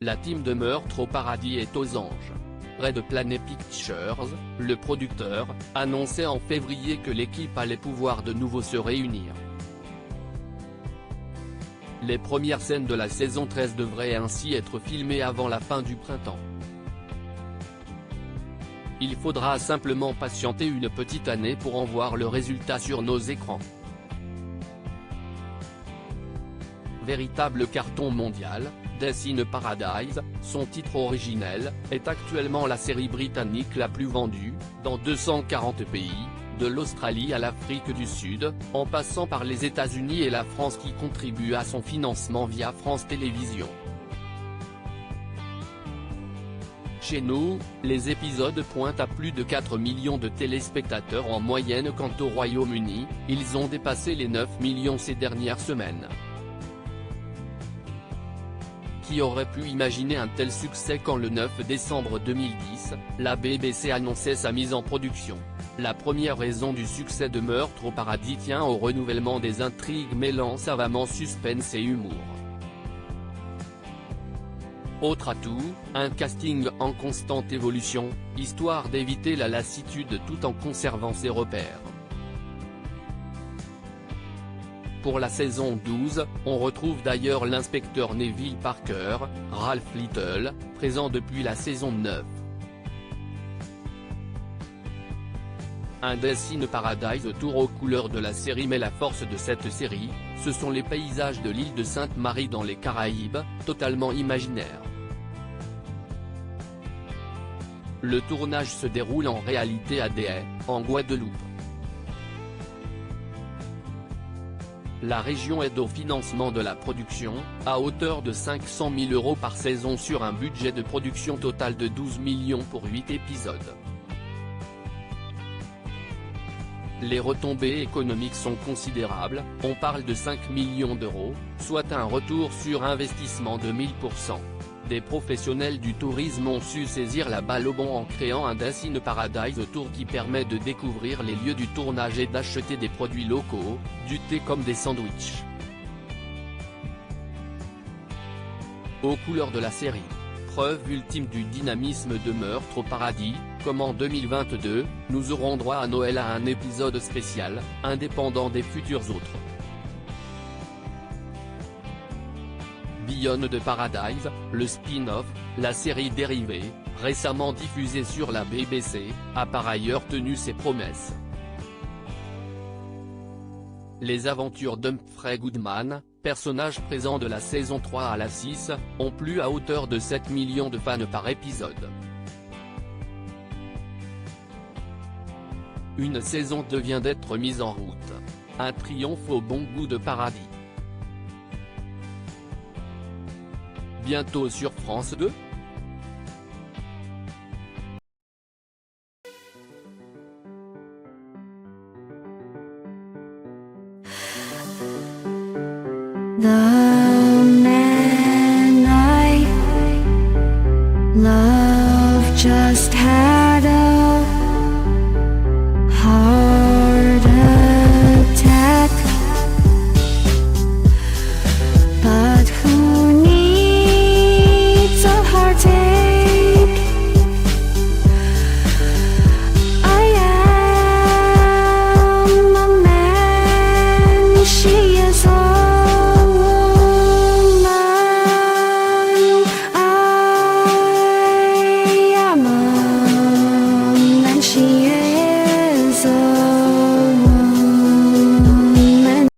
La team de Meurtre au paradis est aux anges. Red Planet Pictures, le producteur, annonçait en février que l'équipe allait pouvoir de nouveau se réunir. Les premières scènes de la saison 13 devraient ainsi être filmées avant la fin du printemps. Il faudra simplement patienter une petite année pour en voir le résultat sur nos écrans. Véritable carton mondial, Death in Paradise, son titre originel, est actuellement la série britannique la plus vendue, dans 240 pays, de l'Australie à l'Afrique du Sud, en passant par les États-Unis et la France qui contribue à son financement via France Télévisions. Chez nous, les épisodes pointent à plus de 4 millions de téléspectateurs en moyenne. Quant au Royaume-Uni, ils ont dépassé les 9 millions ces dernières semaines. Qui aurait pu imaginer un tel succès quand le 9 décembre 2010, la BBC annonçait sa mise en production. La première raison du succès de Meurtre au paradis tient au renouvellement des intrigues mêlant savamment suspense et humour. Autre atout, un casting en constante évolution, histoire d'éviter la lassitude tout en conservant ses repères. Pour la saison 12, on retrouve d'ailleurs l'inspecteur Neville Parker, Ralph Little, présent depuis la saison 9. Un Death in Paradise tour aux couleurs de la série, mais la force de cette série, ce sont les paysages de l'île de Sainte-Marie dans les Caraïbes, totalement imaginaires. Le tournage se déroule en réalité à Des Haies, en Guadeloupe. La région aide au financement de la production, à hauteur de 500 000 € par saison sur un budget de production total de 12 millions pour 8 épisodes. Les retombées économiques sont considérables, on parle de 5 millions d'euros, soit un retour sur investissement de 1000%. Des professionnels du tourisme ont su saisir la balle au bon en créant un Death in Paradise Tour qui permet de découvrir les lieux du tournage et d'acheter des produits locaux, du thé comme des sandwichs. Aux couleurs de la série, preuve ultime du dynamisme de Meurtre au paradis, comme en 2022, nous aurons droit à Noël à un épisode spécial, indépendant des futurs autres. Beyond the Paradise, le spin-off, la série dérivée, récemment diffusée sur la BBC, a par ailleurs tenu ses promesses. Les aventures d'Humphrey Goodman, personnage présent de la saison 3 à la 6, ont plu à hauteur de 7 millions de fans par épisode. Une saison vient d'être mise en route. Un triomphe au bon goût de paradis. Bientôt sur France 2. 나